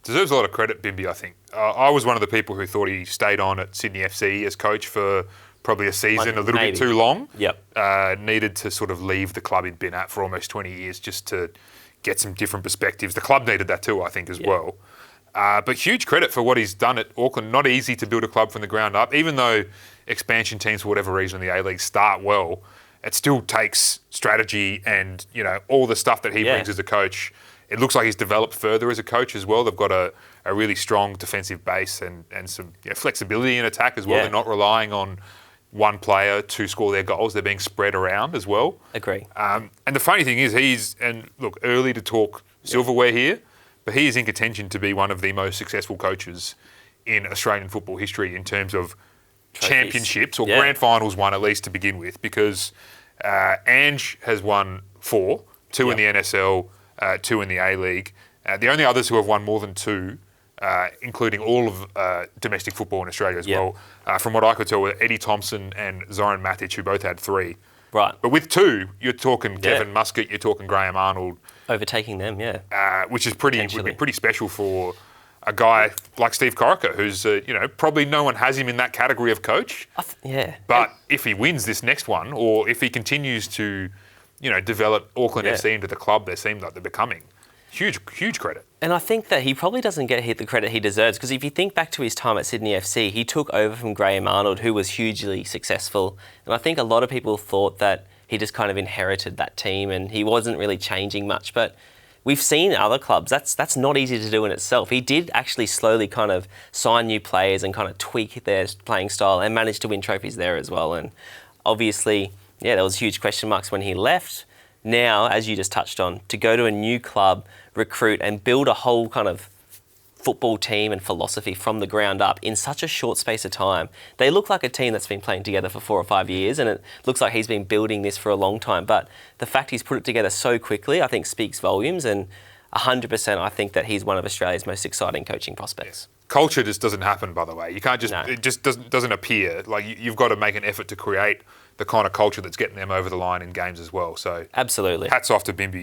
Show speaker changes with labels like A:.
A: Deserves a lot of credit, Bimby, I think. I was one of the people who thought he stayed on at Sydney FC as coach for probably a season, a little bit too long.
B: Yep.
A: Needed to sort of leave the club he'd been at for almost 20 years just to get some different perspectives. The club needed that too, I think, as well. But huge credit for what he's done at Auckland. Not easy to build a club from the ground up. Even though expansion teams, for whatever reason, in the A-League start well, it still takes strategy and, all the stuff that he brings as a coach. It looks like he's developed further as a coach as well. They've got a really strong defensive base and some flexibility in attack as well. They're not relying on one player to score their goals. They're being spread around as well.
B: Agree.
A: And the funny thing is early to talk silverware here, but he is in contention to be one of the most successful coaches in Australian football history in terms of championships or grand finals won, at least to begin with, because Ange has won 4, 2 in the NSL, 2 in the A-League. The only others who have won more than 2, including all of domestic football in Australia as well, from what I could tell, were Eddie Thompson and Zoran Matic, who both had 3.
B: Right.
A: But with 2, you're talking Kevin Muscat, you're talking Graham Arnold.
B: Overtaking them,
A: which is would be pretty special for a guy like Steve Corica, who's, probably no one has him in that category of coach. But if he wins this next one, or if he continues to, develop Auckland FC into the club they seem like they're becoming, huge credit.
B: And I think that he probably doesn't get the credit he deserves, because if you think back to his time at Sydney FC, he took over from Graham Arnold, who was hugely successful. And I think a lot of people thought that he just kind of inherited that team and he wasn't really changing much. But we've seen other clubs, that's not easy to do in itself. He did actually slowly kind of sign new players and kind of tweak their playing style and managed to win trophies there as well. And obviously, there was huge question marks when he left. Now, as you just touched on, to go to a new club, recruit and build a whole kind of football team and philosophy from the ground up in such a short space of time. They look like a team that's been playing together for 4 or 5 years, and it looks like he's been building this for a long time. But the fact he's put it together so quickly, I think, speaks volumes, and 100% I think that he's one of Australia's most exciting coaching prospects.
A: Culture just doesn't happen, by the way. You can't just, it just doesn't appear. Like, you've got to make an effort to create the kind of culture that's getting them over the line in games as well. So
B: absolutely.
A: Hats off to Bimby.